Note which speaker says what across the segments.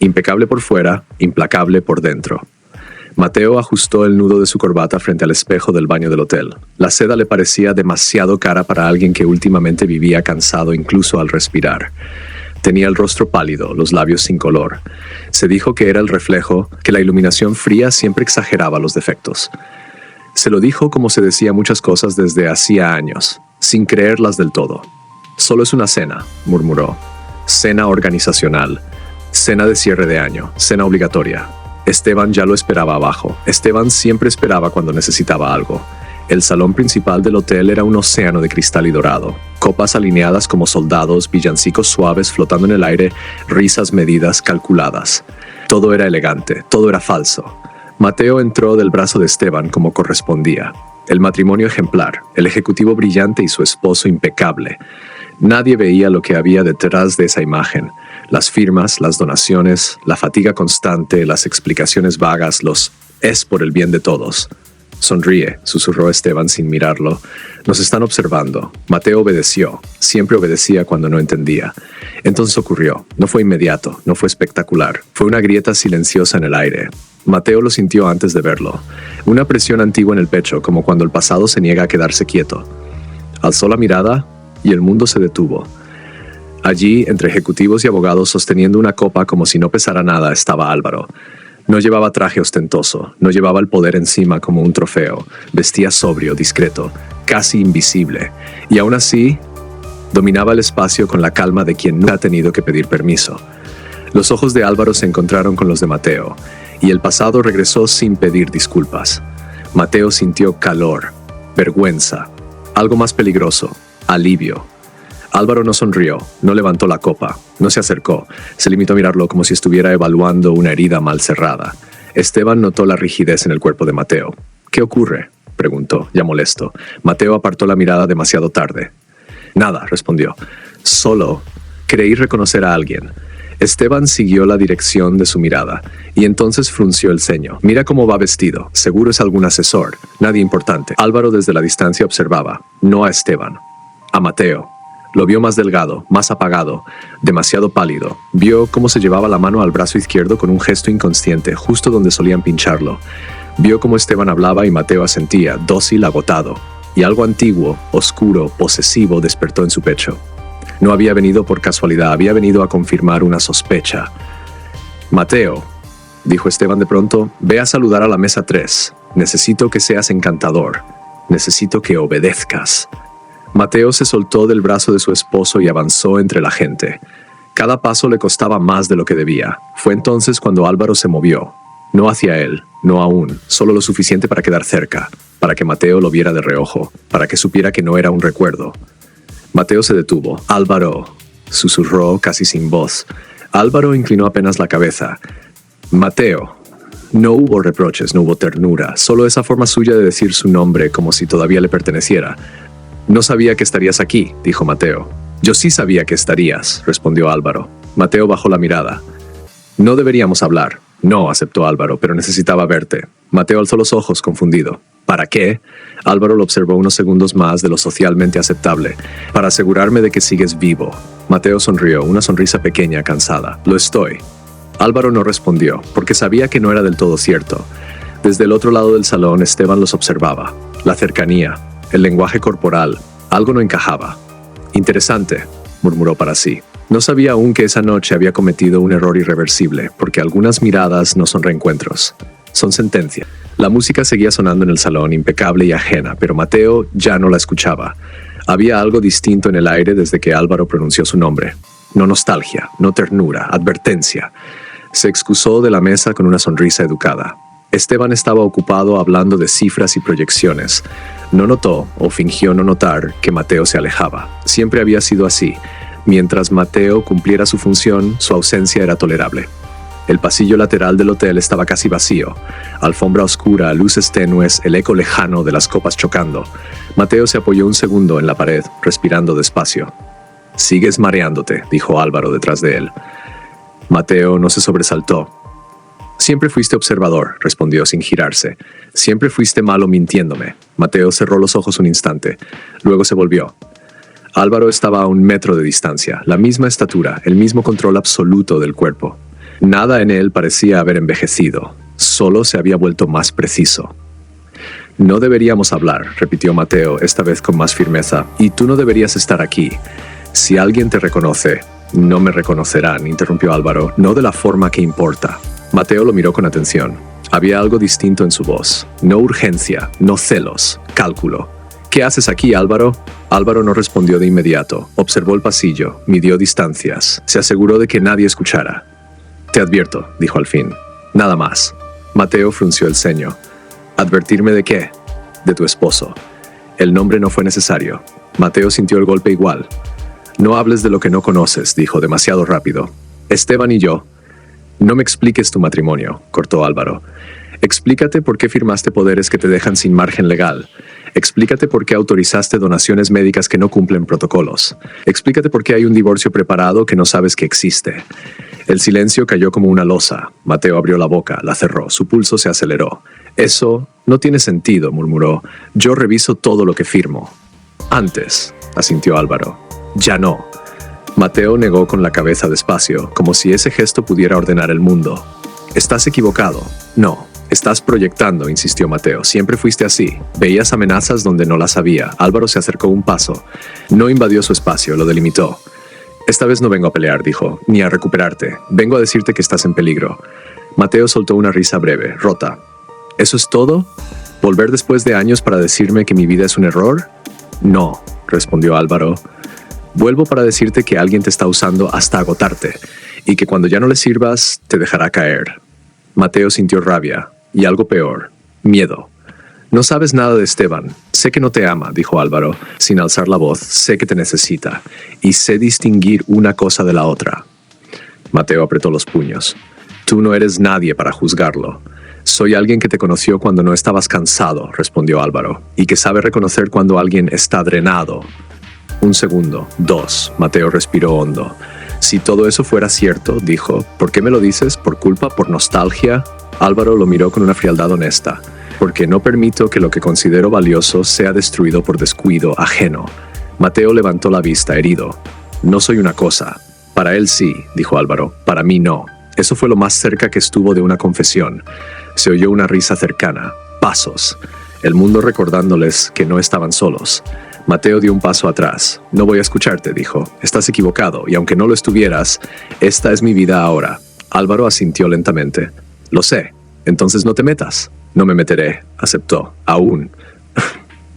Speaker 1: Impecable por fuera, implacable por dentro. Mateo ajustó el nudo de su corbata frente al espejo del baño del hotel. La seda le parecía demasiado cara para alguien que últimamente vivía cansado incluso al respirar. Tenía el rostro pálido, los labios sin color. Se dijo que era el reflejo, que la iluminación fría siempre exageraba los defectos. Se lo dijo como se decía muchas cosas desde hacía años, sin creerlas del todo. Solo es una cena, murmuró. Cena organizacional. Cena de cierre de año, cena obligatoria. Esteban ya lo esperaba abajo. Esteban siempre esperaba cuando necesitaba algo. El salón principal del hotel era un océano de cristal y dorado. Copas alineadas como soldados, villancicos suaves flotando en el aire, risas medidas, calculadas. Todo era elegante, todo era falso. Mateo entró del brazo de Esteban como correspondía. El matrimonio ejemplar, el ejecutivo brillante y su esposo impecable. Nadie veía lo que había detrás de esa imagen. Las firmas, las donaciones, la fatiga constante, las explicaciones vagas, los «es por el bien de todos». «Sonríe», susurró Esteban sin mirarlo. «Nos están observando». Mateo obedeció. Siempre obedecía cuando no entendía. Entonces ocurrió. No fue inmediato, no fue espectacular. Fue una grieta silenciosa en el aire. Mateo lo sintió antes de verlo. Una presión antigua en el pecho, como cuando el pasado se niega a quedarse quieto. Alzó la mirada y el mundo se detuvo. Allí, entre ejecutivos y abogados sosteniendo una copa como si no pesara nada, estaba Álvaro. No llevaba traje ostentoso, no llevaba el poder encima como un trofeo. Vestía sobrio, discreto, casi invisible. Y aún así, dominaba el espacio con la calma de quien nunca ha tenido que pedir permiso. Los ojos de Álvaro se encontraron con los de Mateo, y el pasado regresó sin pedir disculpas. Mateo sintió calor, vergüenza, algo más peligroso, alivio. Álvaro no sonrió, no levantó la copa, no se acercó, se limitó a mirarlo como si estuviera evaluando una herida mal cerrada. Esteban notó la rigidez en el cuerpo de Mateo. «¿Qué ocurre?», preguntó, ya molesto. Mateo apartó la mirada demasiado tarde. «Nada», respondió. «Solo creí reconocer a alguien». Esteban siguió la dirección de su mirada, y entonces frunció el ceño. «Mira cómo va vestido, seguro es algún asesor, nadie importante». Álvaro desde la distancia observaba, no a Esteban, a Mateo. Lo vio más delgado, más apagado, demasiado pálido. Vio cómo se llevaba la mano al brazo izquierdo con un gesto inconsciente, justo donde solían pincharlo. Vio cómo Esteban hablaba y Mateo asentía, dócil, agotado. Y algo antiguo, oscuro, posesivo despertó en su pecho. No había venido por casualidad, había venido a confirmar una sospecha. «Mateo», dijo Esteban de pronto, «ve a saludar a la mesa 3. Necesito que seas encantador. Necesito que obedezcas». Mateo se soltó del brazo de su esposo y avanzó entre la gente. Cada paso le costaba más de lo que debía. Fue entonces cuando Álvaro se movió. No hacia él, no aún, solo lo suficiente para quedar cerca, para que Mateo lo viera de reojo, para que supiera que no era un recuerdo. Mateo se detuvo. «Álvaro», susurró casi sin voz. Álvaro inclinó apenas la cabeza. «Mateo». No hubo reproches, no hubo ternura, solo esa forma suya de decir su nombre como si todavía le perteneciera. «No sabía que estarías aquí», dijo Mateo. «Yo sí sabía que estarías», respondió Álvaro. Mateo bajó la mirada. «No deberíamos hablar». «No», aceptó Álvaro, «pero necesitaba verte». Mateo alzó los ojos, confundido. «¿Para qué?» Álvaro lo observó unos segundos más de lo socialmente aceptable. «Para asegurarme de que sigues vivo». Mateo sonrió, una sonrisa pequeña, cansada. «Lo estoy». Álvaro no respondió, porque sabía que no era del todo cierto. Desde el otro lado del salón, Esteban los observaba. La cercanía, el lenguaje corporal, algo no encajaba. «Interesante», murmuró para sí. No sabía aún que esa noche había cometido un error irreversible, porque algunas miradas no son reencuentros, son sentencia. La música seguía sonando en el salón, impecable y ajena, pero Mateo ya no la escuchaba. Había algo distinto en el aire desde que Álvaro pronunció su nombre. No nostalgia, no ternura, advertencia. Se excusó de la mesa con una sonrisa educada. Esteban estaba ocupado hablando de cifras y proyecciones. No notó, o fingió no notar, que Mateo se alejaba. Siempre había sido así. Mientras Mateo cumpliera su función, su ausencia era tolerable. El pasillo lateral del hotel estaba casi vacío. Alfombra oscura, luces tenues, el eco lejano de las copas chocando. Mateo se apoyó un segundo en la pared, respirando despacio. «Sigues mareándote», dijo Álvaro detrás de él. Mateo no se sobresaltó. «Siempre fuiste observador», respondió sin girarse. «Siempre fuiste malo mintiéndome». Mateo cerró los ojos un instante. Luego se volvió. Álvaro estaba a 1 metro de distancia, la misma estatura, el mismo control absoluto del cuerpo. Nada en él parecía haber envejecido, solo se había vuelto más preciso. «No deberíamos hablar», repitió Mateo, esta vez con más firmeza, «y tú no deberías estar aquí. Si alguien te reconoce...» «No me reconocerán», interrumpió Álvaro, «no de la forma que importa». Mateo lo miró con atención. Había algo distinto en su voz. No urgencia, no celos, cálculo. «¿Qué haces aquí, Álvaro?» Álvaro no respondió de inmediato. Observó el pasillo, midió distancias, se aseguró de que nadie escuchara. «Te advierto», dijo al fin. «Nada más». Mateo frunció el ceño. «¿Advertirme de qué?» «De tu esposo». El nombre no fue necesario. Mateo sintió el golpe igual. «No hables de lo que no conoces», dijo demasiado rápido. «Esteban y yo...» «No me expliques tu matrimonio», cortó Álvaro. «Explícate por qué firmaste poderes que te dejan sin margen legal. Explícate por qué autorizaste donaciones médicas que no cumplen protocolos. Explícate por qué hay un divorcio preparado que no sabes que existe». El silencio cayó como una losa. Mateo abrió la boca, la cerró, su pulso se aceleró. «Eso no tiene sentido», murmuró. «Yo reviso todo lo que firmo». «Antes», asintió Álvaro. «Ya no». Mateo negó con la cabeza despacio, como si ese gesto pudiera ordenar el mundo. «Estás equivocado». «No, estás proyectando», insistió Mateo. «Siempre fuiste así. Veías amenazas donde no las había». Álvaro se acercó un paso. No invadió su espacio, lo delimitó. «Esta vez no vengo a pelear», dijo, «ni a recuperarte. Vengo a decirte que estás en peligro». Mateo soltó una risa breve, rota. «¿Eso es todo? ¿Volver después de años para decirme que mi vida es un error?» «No», respondió Álvaro. «Vuelvo para decirte que alguien te está usando hasta agotarte, y que cuando ya no le sirvas, te dejará caer». Mateo sintió rabia, y algo peor, miedo. «No sabes nada de Esteban. Sé que no te ama», dijo Álvaro, sin alzar la voz. «Sé que te necesita, y sé distinguir una cosa de la otra». Mateo apretó los puños. «Tú no eres nadie para juzgarlo». «Soy alguien que te conoció cuando no estabas cansado», respondió Álvaro, «y que sabe reconocer cuando alguien está drenado». «Un segundo, dos», Mateo respiró hondo. «Si todo eso fuera cierto», dijo, «¿por qué me lo dices? ¿Por culpa? ¿Por nostalgia?» Álvaro lo miró con una frialdad honesta. «Porque no permito que lo que considero valioso sea destruido por descuido ajeno». Mateo levantó la vista, herido. «No soy una cosa». «Para él sí», dijo Álvaro, «para mí no». Eso fue lo más cerca que estuvo de una confesión. Se oyó una risa cercana. Pasos. El mundo recordándoles que no estaban solos. Mateo dio un paso atrás. «No voy a escucharte», dijo. «Estás equivocado, y aunque no lo estuvieras, esta es mi vida ahora». Álvaro asintió lentamente. «Lo sé. Entonces no te metas». «No me meteré», aceptó. «Aún».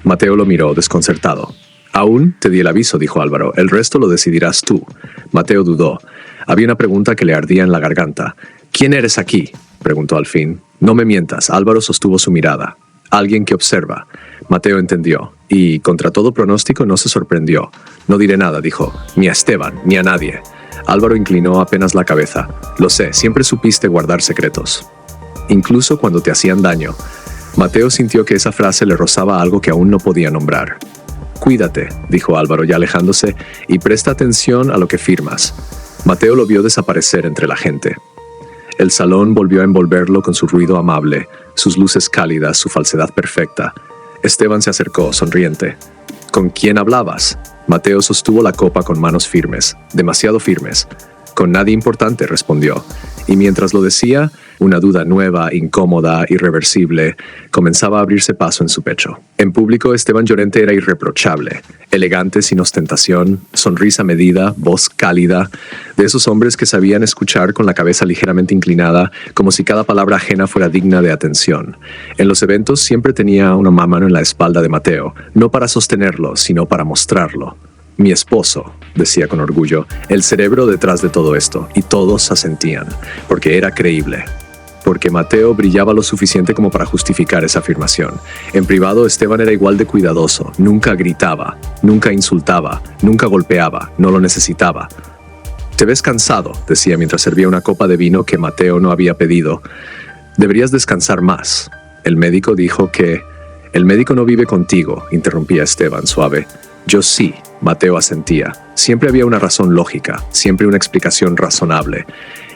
Speaker 1: Mateo lo miró, desconcertado. «Aún te di el aviso», dijo Álvaro. «El resto lo decidirás tú». Mateo dudó. Había una pregunta que le ardía en la garganta. «¿Quién eres aquí?», preguntó al fin. «No me mientas». Álvaro sostuvo su mirada. «Alguien que observa». Mateo entendió, y, contra todo pronóstico, no se sorprendió. «No diré nada», dijo, «ni a Esteban, ni a nadie». Álvaro inclinó apenas la cabeza. «Lo sé, siempre supiste guardar secretos. Incluso cuando te hacían daño». Mateo sintió que esa frase le rozaba algo que aún no podía nombrar. «Cuídate», dijo Álvaro, ya alejándose, «y presta atención a lo que firmas». Mateo lo vio desaparecer entre la gente. El salón volvió a envolverlo con su ruido amable, sus luces cálidas, su falsedad perfecta. Esteban se acercó, sonriente. «¿Con quién hablabas?» Mateo sostuvo la copa con manos firmes, demasiado firmes. «Con nadie importante», respondió. Y mientras lo decía, una duda nueva, incómoda, irreversible, comenzaba a abrirse paso en su pecho. En público, Esteban Llorente era irreprochable, elegante sin ostentación, sonrisa medida, voz cálida, de esos hombres que sabían escuchar con la cabeza ligeramente inclinada, como si cada palabra ajena fuera digna de atención. En los eventos siempre tenía una mano en la espalda de Mateo, no para sostenerlo, sino para mostrarlo. «Mi esposo», decía con orgullo, «el cerebro detrás de todo esto», y todos asentían, porque era creíble. Porque Mateo brillaba lo suficiente como para justificar esa afirmación. En privado, Esteban era igual de cuidadoso, nunca gritaba, nunca insultaba, nunca golpeaba, no lo necesitaba. «Te ves cansado», decía mientras servía una copa de vino que Mateo no había pedido. «Deberías descansar más». El médico dijo que... «El médico no vive contigo», interrumpía Esteban, suave. «Yo sí», Mateo asentía. Siempre había una razón lógica, siempre una explicación razonable.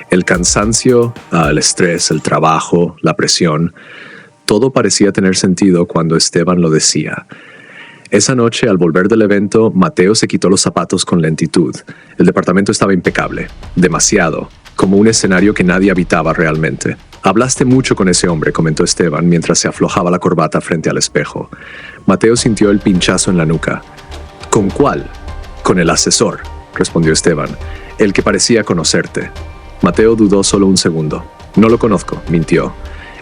Speaker 1: El cansancio, el estrés, el trabajo, la presión, todo parecía tener sentido cuando Esteban lo decía. Esa noche, al volver del evento, Mateo se quitó los zapatos con lentitud. El departamento estaba impecable, demasiado. como un escenario que nadie habitaba realmente. Hablaste mucho con ese hombre, comentó Esteban mientras se aflojaba la corbata frente al espejo. Mateo sintió el pinchazo en la nuca. ¿Con cuál? Con el asesor, respondió Esteban, el que parecía conocerte. Mateo dudó solo un segundo. No lo conozco, mintió.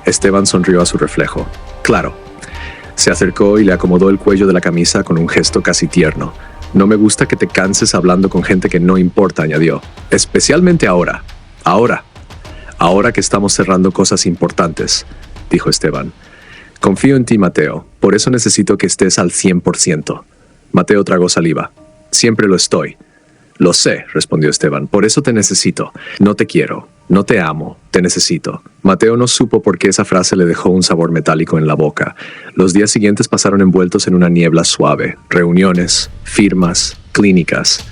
Speaker 1: Esteban sonrió a su reflejo. Claro. Se acercó y le acomodó el cuello de la camisa con un gesto casi tierno. No me gusta que te canses hablando con gente que no importa, añadió. Especialmente ahora. Ahora que estamos cerrando cosas importantes, dijo Esteban. Confío en ti, Mateo. Por eso necesito que estés al 100%. Mateo tragó saliva. Siempre lo estoy. Lo sé, respondió Esteban. Por eso te necesito. No te quiero. No te amo. Te necesito. Mateo no supo por qué esa frase le dejó un sabor metálico en la boca. Los días siguientes pasaron envueltos en una niebla suave. Reuniones, firmas, clínicas.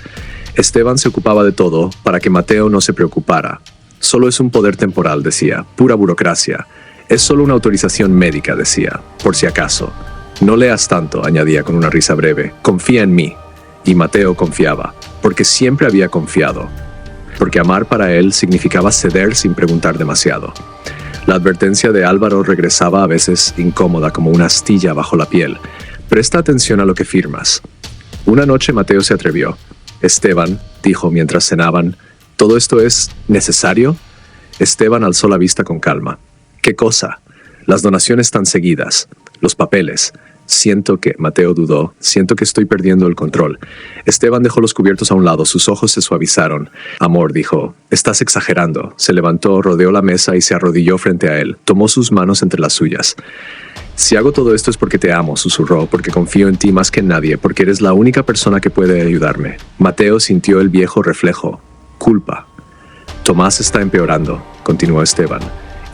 Speaker 1: Esteban se ocupaba de todo para que Mateo no se preocupara. Solo es un poder temporal, decía. Pura burocracia. Es solo una autorización médica, decía. Por si acaso. No leas tanto, añadía con una risa breve. Confía en mí. Y Mateo confiaba, porque siempre había confiado. Porque amar para él significaba ceder sin preguntar demasiado. La advertencia de Álvaro regresaba a veces incómoda como una astilla bajo la piel. Presta atención a lo que firmas. Una noche Mateo se atrevió. Esteban, dijo mientras cenaban, ¿todo esto es necesario? Esteban alzó la vista con calma. ¿Qué cosa? Las donaciones están seguidas. Los papeles. Siento que, Mateo dudó, siento que estoy perdiendo el control. Esteban dejó los cubiertos a un lado, sus ojos se suavizaron. Amor, dijo, estás exagerando. Se levantó, rodeó la mesa y se arrodilló frente a él. Tomó sus manos entre las suyas. Si hago todo esto es porque te amo, susurró, porque confío en ti más que en nadie, porque eres la única persona que puede ayudarme. Mateo sintió el viejo reflejo. Culpa. Tomás está empeorando, continuó Esteban.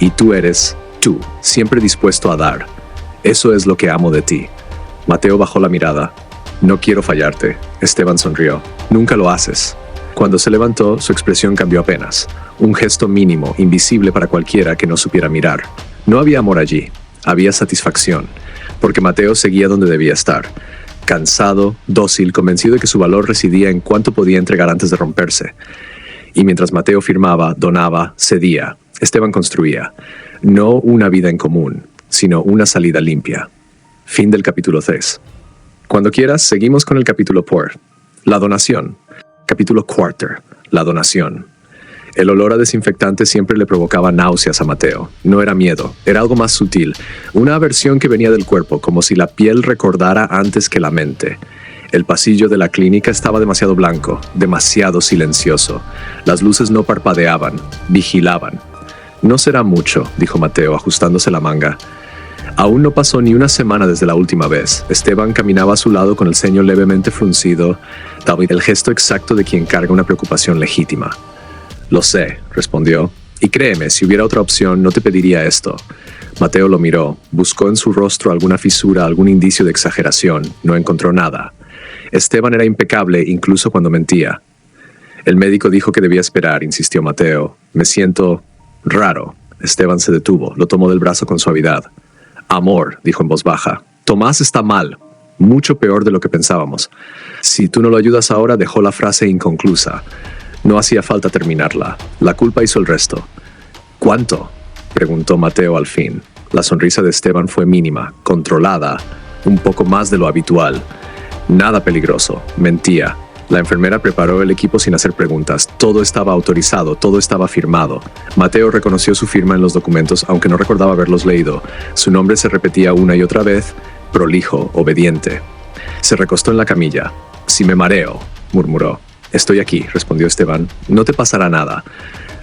Speaker 1: Y tú eres, tú, siempre dispuesto a dar. Eso es lo que amo de ti. Mateo bajó la mirada. No quiero fallarte. Esteban sonrió. Nunca lo haces. Cuando se levantó, su expresión cambió apenas. Un gesto mínimo, invisible para cualquiera que no supiera mirar. No había amor allí. Había satisfacción. Porque Mateo seguía donde debía estar. Cansado, dócil, convencido de que su valor residía en cuánto podía entregar antes de romperse. Y mientras Mateo firmaba, donaba, cedía, Esteban construía. No una vida en común, sino una salida limpia. Fin del capítulo 3. Cuando quieras, seguimos con el capítulo 4. La donación. Capítulo 4. La donación. El olor a desinfectante siempre le provocaba náuseas a Mateo. No era miedo, era algo más sutil. Una aversión que venía del cuerpo, como si la piel recordara antes que la mente. El pasillo de la clínica estaba demasiado blanco, demasiado silencioso. Las luces no parpadeaban, vigilaban. No será mucho, dijo Mateo, ajustándose la manga. Aún no pasó ni una semana desde la última vez. Esteban caminaba a su lado con el ceño levemente fruncido, el gesto exacto de quien carga una preocupación legítima. Lo sé, respondió. Y créeme, si hubiera otra opción, no te pediría esto. Mateo lo miró, buscó en su rostro alguna fisura, algún indicio de exageración. No encontró nada. Esteban era impecable incluso cuando mentía. El médico dijo que debía esperar, insistió Mateo. Me siento raro. Esteban se detuvo, lo tomó del brazo con suavidad. Amor, dijo en voz baja. Tomás está mal, mucho peor de lo que pensábamos. Si tú no lo ayudas ahora, dejó la frase inconclusa. No hacía falta terminarla. La culpa hizo el resto. ¿Cuánto?, preguntó Mateo al fin. La sonrisa de Esteban fue mínima, controlada, un poco más de lo habitual. Nada peligroso, mentía. La enfermera preparó el equipo sin hacer preguntas. Todo estaba autorizado, todo estaba firmado. Mateo reconoció su firma en los documentos, aunque no recordaba haberlos leído. Su nombre se repetía una y otra vez, prolijo, obediente. Se recostó en la camilla. Si me mareo, murmuró. Estoy aquí, respondió Esteban. No te pasará nada.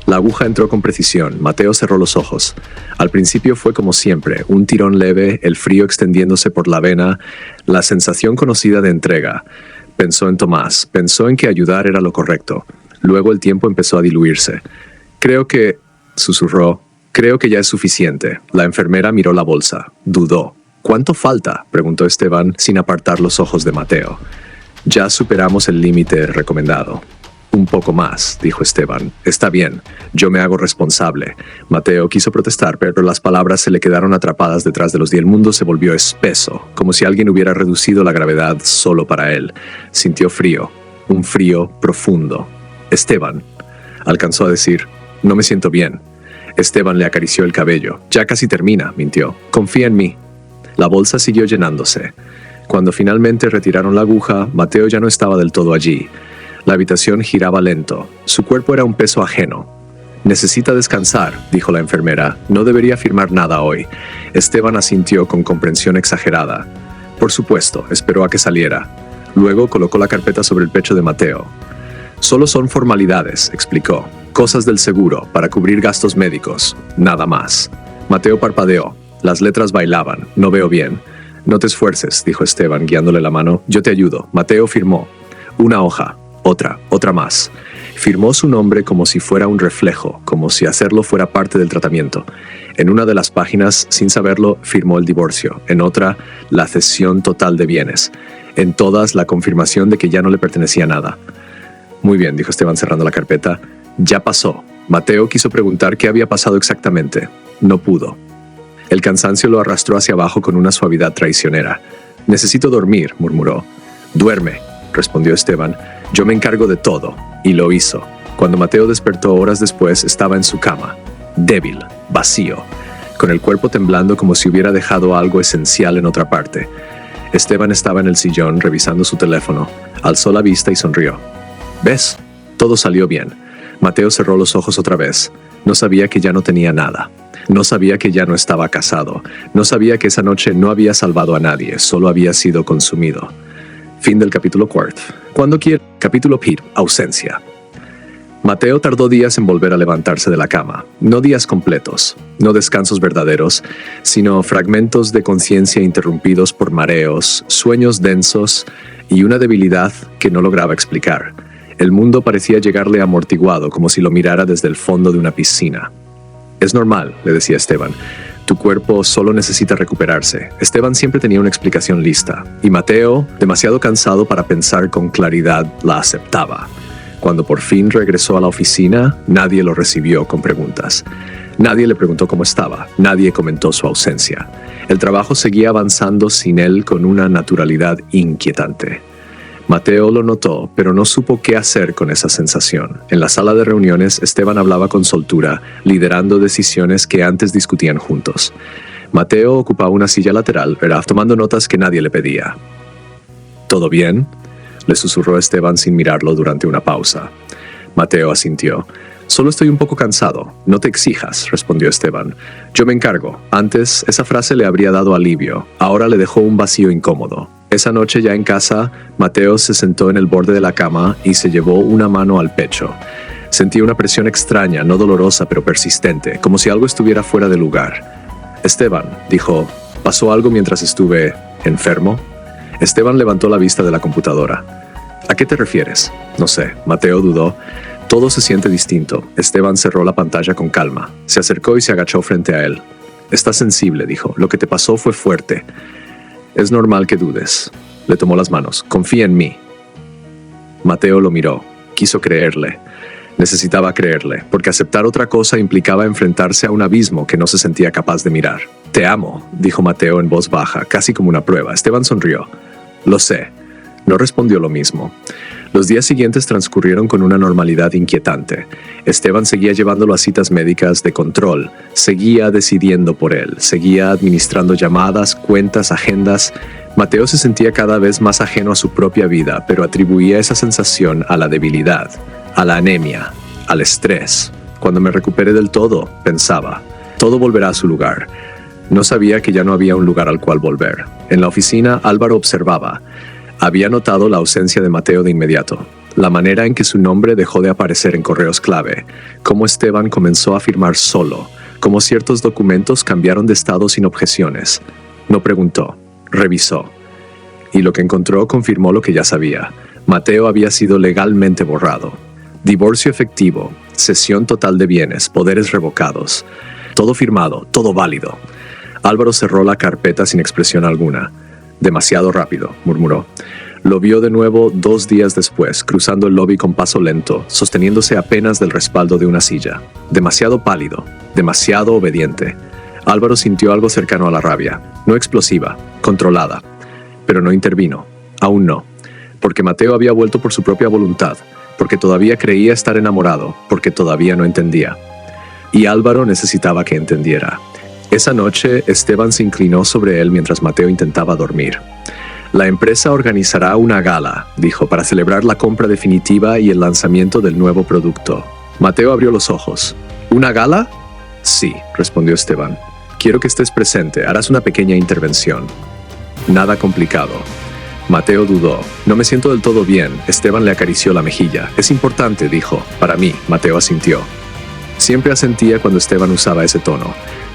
Speaker 1: La aguja entró con precisión. Mateo cerró los ojos. Al principio fue como siempre, un tirón leve, el frío extendiéndose por la vena, la sensación conocida de entrega. Pensó en Tomás, pensó en que ayudar era lo correcto. Luego el tiempo empezó a diluirse. Creo que, susurró, creo que ya es suficiente. La enfermera miró la bolsa. Dudó. ¿Cuánto falta?, preguntó Esteban sin apartar los ojos de Mateo. Ya superamos el límite recomendado. Un poco más, dijo Esteban. Está bien, yo me hago responsable. Mateo quiso protestar, pero las palabras se le quedaron atrapadas detrás de los dientes. El mundo se volvió espeso, como si alguien hubiera reducido la gravedad solo para él. Sintió frío, un frío profundo. Esteban, alcanzó a decir, No me siento bien. Esteban le acarició el cabello. Ya casi termina, mintió. Confía en mí. La bolsa siguió llenándose. Cuando finalmente retiraron la aguja, Mateo ya no estaba del todo allí. La habitación giraba lento. Su cuerpo era un peso ajeno. Necesita descansar, dijo la enfermera. No debería firmar nada hoy. Esteban asintió con comprensión exagerada. Por supuesto, esperó a que saliera. Luego colocó la carpeta sobre el pecho de Mateo. Solo son formalidades, explicó. Cosas del seguro, para cubrir gastos médicos. Nada más. Mateo parpadeó. Las letras bailaban. No veo bien. No te esfuerces, dijo Esteban, guiándole la mano. Yo te ayudo. Mateo firmó. Una hoja. Otra más. Firmó su nombre como si fuera un reflejo, como si hacerlo fuera parte del tratamiento. En una de las páginas, sin saberlo, firmó el divorcio. En otra, la cesión total de bienes. En todas, la confirmación de que ya no le pertenecía nada. Muy bien, dijo Esteban cerrando la carpeta. Ya pasó. Mateo quiso preguntar qué había pasado exactamente. No pudo. El cansancio lo arrastró hacia abajo con una suavidad traicionera. Necesito dormir, murmuró. Duerme, respondió Esteban. Yo me encargo de todo. Y lo hizo. Cuando Mateo despertó horas después, estaba en su cama. Débil, vacío, con el cuerpo temblando como si hubiera dejado algo esencial en otra parte. Esteban estaba en el sillón revisando su teléfono. Alzó la vista y sonrió. ¿Ves? Todo salió bien. Mateo cerró los ojos otra vez. No sabía que ya no tenía nada. No sabía que ya no estaba casado. No sabía que esa noche no había salvado a nadie, solo había sido consumido. Fin del capítulo 4. Cuando quiera. Capítulo P. Ausencia. Mateo tardó días en volver a levantarse de la cama. No días completos, no descansos verdaderos, sino fragmentos de conciencia interrumpidos por mareos, sueños densos y una debilidad que no lograba explicar. El mundo parecía llegarle amortiguado, como si lo mirara desde el fondo de una piscina. Es normal, le decía Esteban. Tu cuerpo solo necesita recuperarse. Esteban siempre tenía una explicación lista, y Mateo, demasiado cansado para pensar con claridad, la aceptaba. Cuando por fin regresó a la oficina, nadie lo recibió con preguntas. Nadie le preguntó cómo estaba, nadie comentó su ausencia. El trabajo seguía avanzando sin él con una naturalidad inquietante. Mateo lo notó, pero no supo qué hacer con esa sensación. En la sala de reuniones, Esteban hablaba con soltura, liderando decisiones que antes discutían juntos. Mateo ocupaba una silla lateral, tomando notas que nadie le pedía. ¿Todo bien?, le susurró Esteban sin mirarlo durante una pausa. Mateo asintió. Solo estoy un poco cansado. No te exijas, respondió Esteban. Yo me encargo. Antes, esa frase le habría dado alivio. Ahora le dejó un vacío incómodo. Esa noche ya en casa, Mateo se sentó en el borde de la cama y se llevó una mano al pecho. Sentía una presión extraña, no dolorosa, pero persistente, como si algo estuviera fuera de lugar. Esteban, dijo, ¿pasó algo mientras estuve enfermo? Esteban levantó la vista de la computadora. ¿A qué te refieres? No sé, Mateo dudó. Todo se siente distinto. Esteban cerró la pantalla con calma. Se acercó y se agachó frente a él. Estás sensible, dijo. Lo que te pasó fue fuerte. Es normal que dudes. Le tomó las manos. Confía en mí. Mateo lo miró. Quiso creerle. Necesitaba creerle, porque aceptar otra cosa implicaba enfrentarse a un abismo que no se sentía capaz de mirar. Te amo, dijo Mateo en voz baja, casi como una prueba. Esteban sonrió. Lo sé. No respondió lo mismo. Los días siguientes transcurrieron con una normalidad inquietante. Esteban seguía llevándolo a citas médicas de control, seguía decidiendo por él, seguía administrando llamadas, cuentas, agendas. Mateo se sentía cada vez más ajeno a su propia vida, pero atribuía esa sensación a la debilidad, a la anemia, al estrés. Cuando me recupere del todo, pensaba, todo volverá a su lugar. No sabía que ya no había un lugar al cual volver. En la oficina, Álvaro observaba. Había notado la ausencia de Mateo de inmediato, la manera en que su nombre dejó de aparecer en correos clave, cómo Esteban comenzó a firmar solo, cómo ciertos documentos cambiaron de estado sin objeciones. No preguntó, revisó. Y lo que encontró confirmó lo que ya sabía. Mateo había sido legalmente borrado. Divorcio efectivo, cesión total de bienes, poderes revocados. Todo firmado, todo válido. Álvaro cerró la carpeta sin expresión alguna. Demasiado rápido, murmuró. Lo vio de nuevo 2 días después, cruzando el lobby con paso lento, sosteniéndose apenas del respaldo de una silla. Demasiado pálido, demasiado obediente. Álvaro sintió algo cercano a la rabia, no explosiva, controlada. Pero no intervino, aún no, porque Mateo había vuelto por su propia voluntad. porque todavía creía estar enamorado, porque todavía no entendía. Y Álvaro necesitaba que entendiera. Esa noche, Esteban se inclinó sobre él mientras Mateo intentaba dormir. La empresa organizará una gala, dijo, para celebrar la compra definitiva y el lanzamiento del nuevo producto. Mateo abrió los ojos. ¿Una gala? Sí, respondió Esteban. Quiero que estés presente, harás una pequeña intervención. Nada complicado. Mateo dudó. No me siento del todo bien. Esteban le acarició la mejilla. Es importante, dijo. Para mí, Mateo asintió. Siempre asentía cuando Esteban usaba ese tono.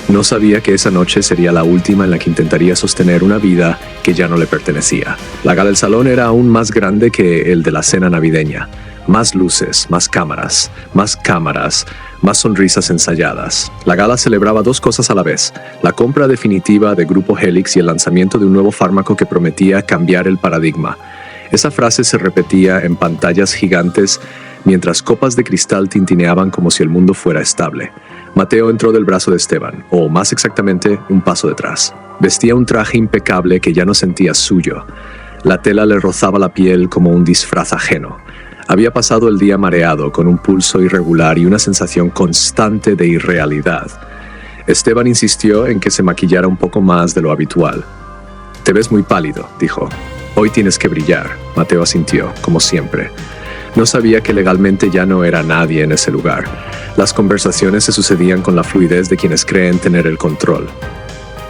Speaker 1: No sabía que esa noche sería la última en la que intentaría sostener una vida que ya no le pertenecía. La gala del salón era aún más grande que el de la cena navideña. Más luces, más cámaras, más sonrisas ensayadas. La gala celebraba dos cosas a la vez: la compra definitiva de Grupo Helix y el lanzamiento de un nuevo fármaco que prometía cambiar el paradigma. Esa frase se repetía en pantallas gigantes mientras copas de cristal tintineaban como si el mundo fuera estable. Mateo entró del brazo de Esteban, o más exactamente, un paso detrás. Vestía un traje impecable que ya no sentía suyo. La tela le rozaba la piel como un disfraz ajeno. Había pasado el día mareado, con un pulso irregular y una sensación constante de irrealidad. Esteban insistió en que se maquillara un poco más de lo habitual. «Te ves muy pálido», dijo. «Hoy tienes que brillar», Mateo asintió, como siempre. No sabía que legalmente ya no era nadie en ese lugar. Las conversaciones se sucedían con la fluidez de quienes creen tener el control.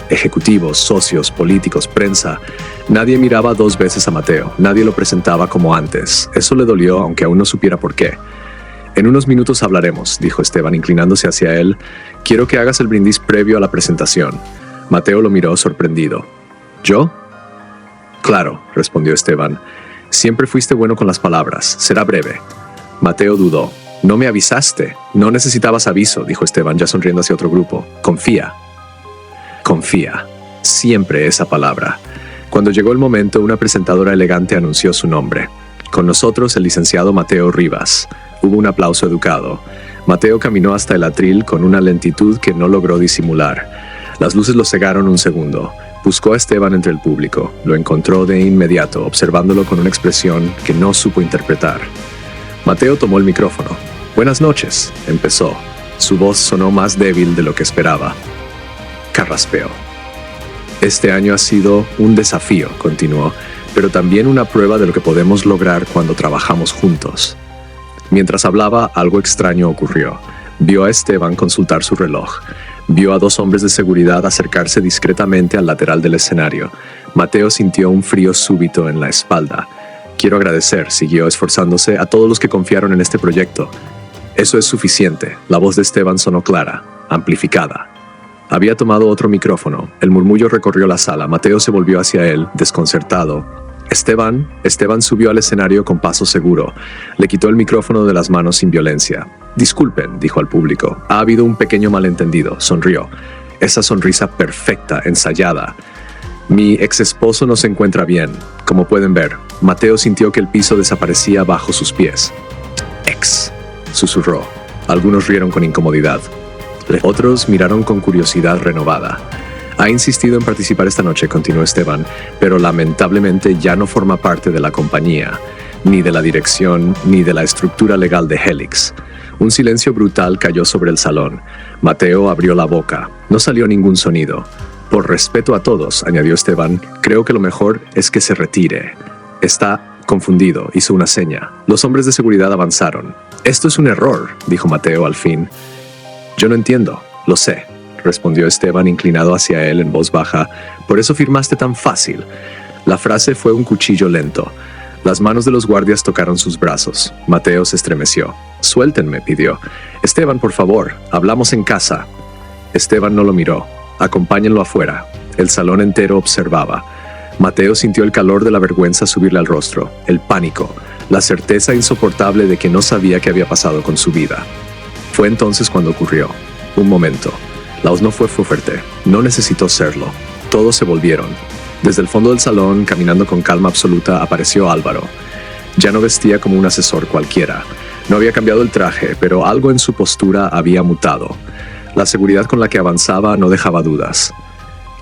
Speaker 1: Ejecutivos, socios, políticos, prensa. Nadie miraba dos veces a Mateo. Nadie lo presentaba como antes. Eso le dolió, aunque aún no supiera por qué. «En unos minutos hablaremos», dijo Esteban, inclinándose hacia él. «Quiero que hagas el brindis previo a la presentación». Mateo lo miró sorprendido. «¿Yo?» «Claro», respondió Esteban. «Siempre fuiste bueno con las palabras. Será breve». Mateo dudó. «No me avisaste». «No necesitabas aviso», dijo Esteban, ya sonriendo hacia otro grupo. «Confía». Confía. Siempre esa palabra. Cuando llegó el momento, una presentadora elegante anunció su nombre. «Con nosotros, el licenciado Mateo Rivas». Hubo un aplauso educado. Mateo caminó hasta el atril con una lentitud que no logró disimular. Las luces lo cegaron un segundo. Buscó a Esteban entre el público. Lo encontró de inmediato, observándolo con una expresión que no supo interpretar. Mateo tomó el micrófono. «Buenas noches», empezó. Su voz sonó más débil de lo que esperaba. Carraspeó. «Este año ha sido un desafío», continuó, «pero también una prueba de lo que podemos lograr cuando trabajamos juntos». Mientras hablaba, algo extraño ocurrió. Vio a Esteban consultar su reloj. Vio a dos hombres de seguridad acercarse discretamente al lateral del escenario. Mateo sintió un frío súbito en la espalda. «Quiero agradecer», siguió esforzándose, «a todos los que confiaron en este proyecto». «Eso es suficiente». La voz de Esteban sonó clara, amplificada. Había tomado otro micrófono. El murmullo recorrió la sala. Mateo se volvió hacia él, desconcertado. Esteban subió al escenario con paso seguro. Le quitó el micrófono de las manos sin violencia. «Disculpen», dijo al público. «Ha habido un pequeño malentendido», sonrió. Esa sonrisa perfecta, ensayada. «Mi ex esposo no se encuentra bien. Como pueden ver». Mateo sintió que el piso desaparecía bajo sus pies. «Ex», susurró. Algunos rieron con incomodidad. Otros miraron con curiosidad renovada. «Ha insistido en participar esta noche», continuó Esteban, «pero lamentablemente ya no forma parte de la compañía, ni de la dirección, ni de la estructura legal de Helix». Un silencio brutal cayó sobre el salón. Mateo abrió la boca. No salió ningún sonido. «Por respeto a todos», añadió Esteban, «creo que lo mejor es que se retire». «Está confundido», hizo una seña. Los hombres de seguridad avanzaron. «Esto es un error», dijo Mateo al fin. «Yo no entiendo». «Lo sé», respondió Esteban inclinado hacia él en voz baja. «Por eso firmaste tan fácil». La frase fue un cuchillo lento. Las manos de los guardias tocaron sus brazos. Mateo se estremeció. «Suéltenme», pidió. «Esteban, por favor, hablamos en casa». Esteban no lo miró. «Acompáñenlo afuera». El salón entero observaba. Mateo sintió el calor de la vergüenza subirle al rostro, el pánico, la certeza insoportable de que no sabía qué había pasado con su vida. Fue entonces cuando ocurrió. Un momento. La voz no fue fuerte. No necesitó serlo. Todos se volvieron. Desde el fondo del salón, caminando con calma absoluta, apareció Álvaro. Ya no vestía como un asesor cualquiera. No había cambiado el traje, pero algo en su postura había mutado. La seguridad con la que avanzaba no dejaba dudas.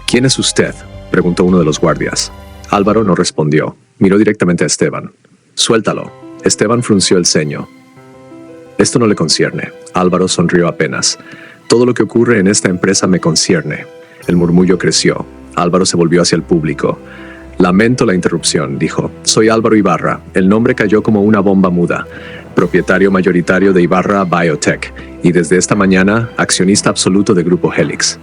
Speaker 1: «¿Quién es usted?», preguntó uno de los guardias. Álvaro no respondió. Miró directamente a Esteban. «Suéltalo», Esteban frunció el ceño. Esto no le concierne. Álvaro sonrió apenas. Todo lo que ocurre en esta empresa me concierne. El murmullo creció. Álvaro se volvió hacia el público. Lamento la interrupción, dijo. Soy Álvaro Ibarra. El nombre cayó como una bomba muda. Propietario mayoritario de Ibarra Biotech y desde esta mañana accionista absoluto de Grupo Helix.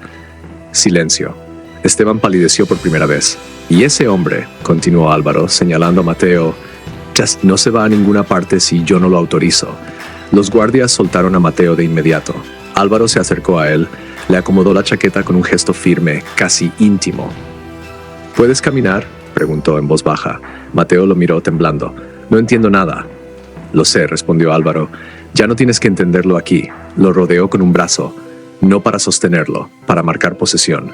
Speaker 1: Silencio. Esteban palideció por primera vez. Y ese hombre, continuó Álvaro, señalando a Mateo, no se va a ninguna parte si yo no lo autorizo. Los guardias soltaron a Mateo de inmediato. Álvaro se acercó a él, le acomodó la chaqueta con un gesto firme, casi íntimo. ¿Puedes caminar?, preguntó en voz baja. Mateo lo miró temblando. No entiendo nada. Lo sé, respondió Álvaro. Ya no tienes que entenderlo aquí. Lo rodeó con un brazo, no para sostenerlo, para marcar posesión.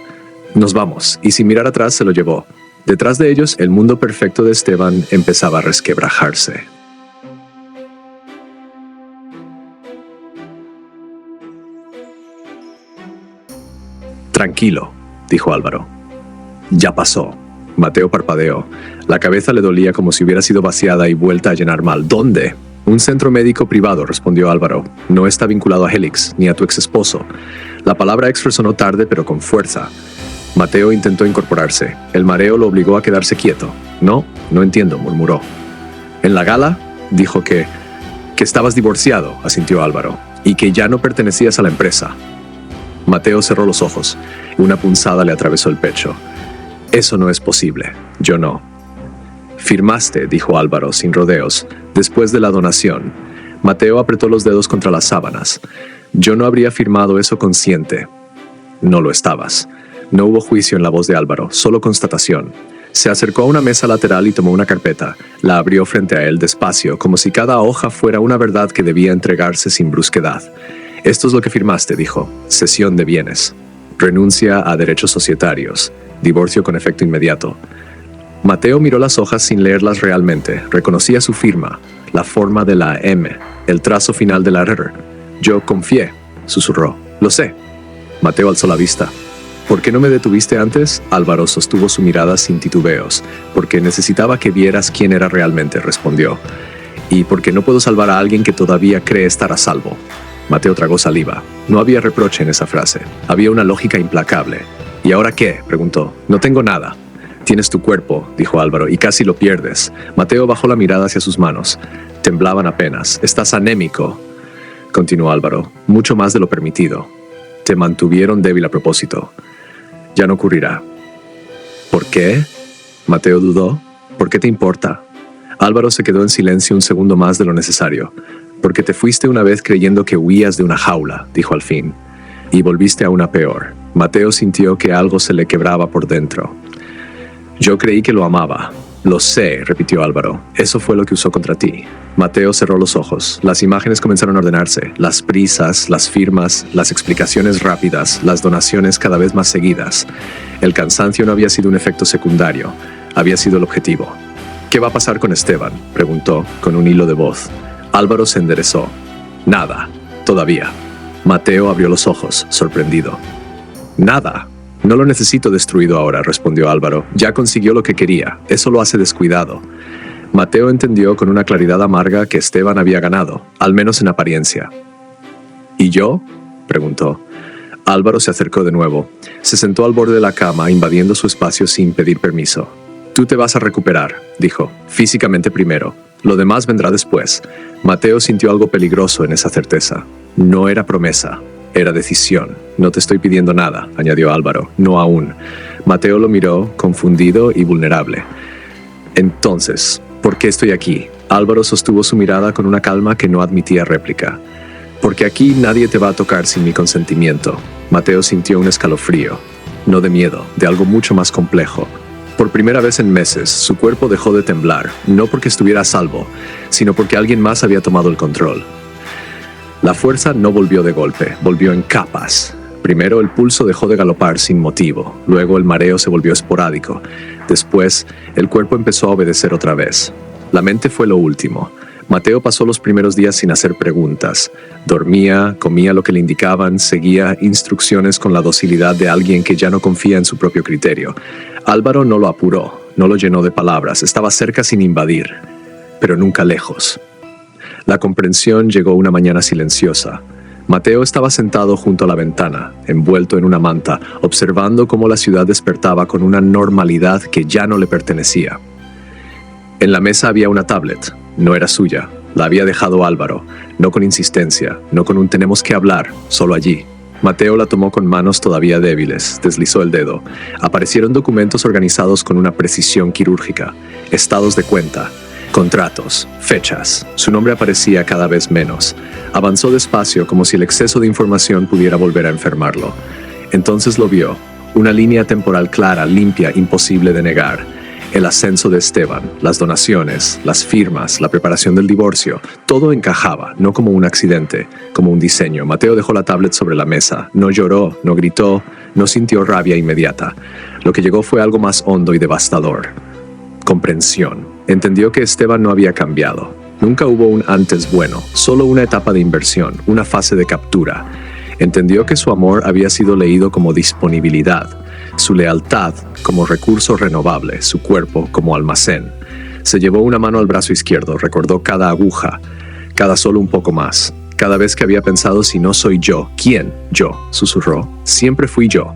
Speaker 1: Nos vamos, y sin mirar atrás se lo llevó. Detrás de ellos, el mundo perfecto de Esteban empezaba a resquebrajarse. Tranquilo, dijo Álvaro. Ya pasó. Mateo parpadeó. La cabeza le dolía como si hubiera sido vaciada y vuelta a llenar mal. ¿Dónde? Un centro médico privado, respondió Álvaro. No está vinculado a Helix, ni a tu exesposo. La palabra ex resonó tarde, pero con fuerza. Mateo intentó incorporarse. El mareo lo obligó a quedarse quieto. No entiendo, murmuró. En la gala, dijo que estabas divorciado, asintió Álvaro, y que ya no pertenecías a la empresa. Mateo cerró los ojos. Una punzada le atravesó el pecho. Eso no es posible. Yo no. Firmaste, dijo Álvaro, sin rodeos, después de la donación. Mateo apretó los dedos contra las sábanas. Yo no habría firmado eso consciente. No lo estabas. No hubo juicio en la voz de Álvaro, solo constatación. Se acercó a una mesa lateral y tomó una carpeta. La abrió frente a él despacio, como si cada hoja fuera una verdad que debía entregarse sin brusquedad. Esto es lo que firmaste, dijo. Cesión de bienes. Renuncia a derechos societarios. Divorcio con efecto inmediato. Mateo miró las hojas sin leerlas realmente. Reconocía su firma, la forma de la M, el trazo final de la R. Yo confié, susurró. Lo sé. Mateo alzó la vista. ¿Por qué no me detuviste antes? Álvaro sostuvo su mirada sin titubeos. Porque necesitaba que vieras quién era realmente, respondió. Y porque no puedo salvar a alguien que todavía cree estar a salvo. Mateo tragó saliva. No había reproche en esa frase. Había una lógica implacable. ¿Y ahora qué?, preguntó. No tengo nada. Tienes tu cuerpo, dijo Álvaro, y casi lo pierdes. Mateo bajó la mirada hacia sus manos. Temblaban apenas. Estás anémico, continuó Álvaro. Mucho más de lo permitido. Te mantuvieron débil a propósito. Ya no ocurrirá. ¿Por qué? Mateo dudó. ¿Por qué te importa? Álvaro se quedó en silencio un segundo más de lo necesario. Porque te fuiste una vez creyendo que huías de una jaula, dijo al fin. Y volviste a una peor. Mateo sintió que algo se le quebraba por dentro. Yo creí que lo amaba. Lo sé, repitió Álvaro. Eso fue lo que usó contra ti. Mateo cerró los ojos. Las imágenes comenzaron a ordenarse. Las prisas, las firmas, las explicaciones rápidas, las donaciones cada vez más seguidas. El cansancio no había sido un efecto secundario. Había sido el objetivo. ¿Qué va a pasar con Esteban?, preguntó, con un hilo de voz. Álvaro se enderezó. Nada. Todavía. Mateo abrió los ojos, sorprendido. Nada. No lo necesito destruido ahora, respondió Álvaro. Ya consiguió lo que quería. Eso lo hace descuidado. Mateo entendió con una claridad amarga que Esteban había ganado, al menos en apariencia. ¿Y yo?, preguntó. Álvaro se acercó de nuevo. Se sentó al borde de la cama, invadiendo su espacio sin pedir permiso. Tú te vas a recuperar, dijo, físicamente primero. Lo demás vendrá después. Mateo sintió algo peligroso en esa certeza. No era promesa. Era decisión. No te estoy pidiendo nada, añadió Álvaro. No aún. Mateo lo miró, confundido y vulnerable. Entonces, ¿por qué estoy aquí? Álvaro sostuvo su mirada con una calma que no admitía réplica. Porque aquí nadie te va a tocar sin mi consentimiento. Mateo sintió un escalofrío. No de miedo, de algo mucho más complejo. Por primera vez en meses, su cuerpo dejó de temblar, no porque estuviera a salvo, sino porque alguien más había tomado el control. La fuerza no volvió de golpe, volvió en capas. Primero el pulso dejó de galopar sin motivo, luego el mareo se volvió esporádico. Después, el cuerpo empezó a obedecer otra vez. La mente fue lo último. Mateo pasó los primeros días sin hacer preguntas. Dormía, comía lo que le indicaban, seguía instrucciones con la docilidad de alguien que ya no confía en su propio criterio. Álvaro no lo apuró, no lo llenó de palabras, estaba cerca sin invadir, pero nunca lejos. La comprensión llegó una mañana silenciosa. Mateo estaba sentado junto a la ventana, envuelto en una manta, observando cómo la ciudad despertaba con una normalidad que ya no le pertenecía. En la mesa había una tablet. No era suya. La había dejado Álvaro, no con insistencia, no con un tenemos que hablar, solo allí. Mateo la tomó con manos todavía débiles, deslizó el dedo. Aparecieron documentos organizados con una precisión quirúrgica, estados de cuenta, contratos, fechas. Su nombre aparecía cada vez menos. Avanzó despacio como si el exceso de información pudiera volver a enfermarlo. Entonces lo vio, una línea temporal clara, limpia, imposible de negar. El ascenso de Esteban, las donaciones, las firmas, la preparación del divorcio, todo encajaba, no como un accidente, como un diseño. Mateo dejó la tablet sobre la mesa. No lloró, no gritó, no sintió rabia inmediata. Lo que llegó fue algo más hondo y devastador. Comprensión. Entendió que Esteban no había cambiado. Nunca hubo un antes bueno, solo una etapa de inversión, una fase de captura. Entendió que su amor había sido leído como disponibilidad, su lealtad como recurso renovable, su cuerpo como almacén. Se llevó una mano al brazo izquierdo, recordó cada aguja, cada solo un poco más. Cada vez que había pensado, si no soy yo, ¿quién? Yo, susurró. Siempre fui yo.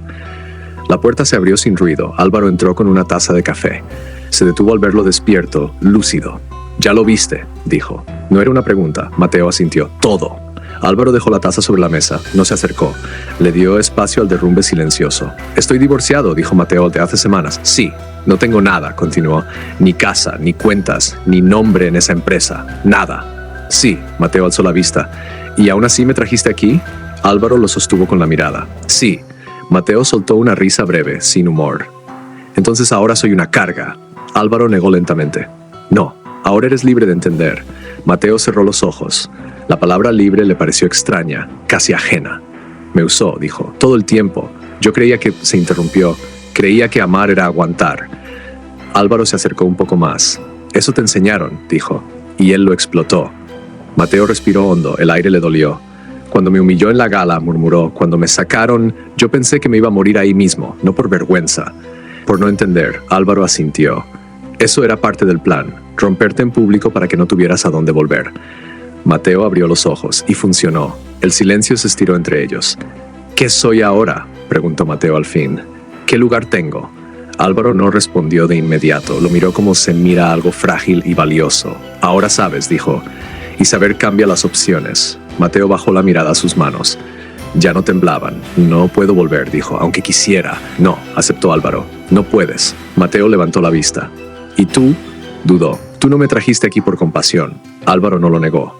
Speaker 1: La puerta se abrió sin ruido. Álvaro entró con una taza de café. Se detuvo al verlo despierto, lúcido. «Ya lo viste», dijo. No era una pregunta. Mateo asintió. «Todo». Álvaro dejó la taza sobre la mesa, no se acercó. Le dio espacio al derrumbe silencioso. «Estoy divorciado», dijo Mateo de hace semanas. «Sí, no tengo nada», continuó. «Ni casa, ni cuentas, ni nombre en esa empresa. Nada». «Sí», Mateo alzó la vista. «¿Y aún así me trajiste aquí?» Álvaro lo sostuvo con la mirada. «Sí». Mateo soltó una risa breve, sin humor. «Entonces ahora soy una carga». Álvaro negó lentamente. «No, ahora eres libre de entender». Mateo cerró los ojos. La palabra libre le pareció extraña, casi ajena. «Me usó», dijo, «todo el tiempo. Yo creía que...» Se interrumpió. «Creía que amar era aguantar». Álvaro se acercó un poco más. «Eso te enseñaron», dijo, y él lo explotó. Mateo respiró hondo, el aire le dolió. «Cuando me humilló en la gala», murmuró, «cuando me sacaron, yo pensé que me iba a morir ahí mismo, no por vergüenza». Por no entender, Álvaro asintió. «Eso era parte del plan, romperte en público para que no tuvieras a dónde volver». Mateo abrió los ojos y funcionó. El silencio se estiró entre ellos. «¿Qué soy ahora?», preguntó Mateo al fin. «¿Qué lugar tengo?». Álvaro no respondió de inmediato. Lo miró como se mira algo frágil y valioso. «Ahora sabes», dijo. «Y saber cambia las opciones». Mateo bajó la mirada a sus manos. Ya no temblaban. «No puedo volver», dijo, «aunque quisiera». «No», aceptó Álvaro. «No puedes». Mateo levantó la vista. «¿Y tú?», dudó. «Tú no me trajiste aquí por compasión». Álvaro no lo negó.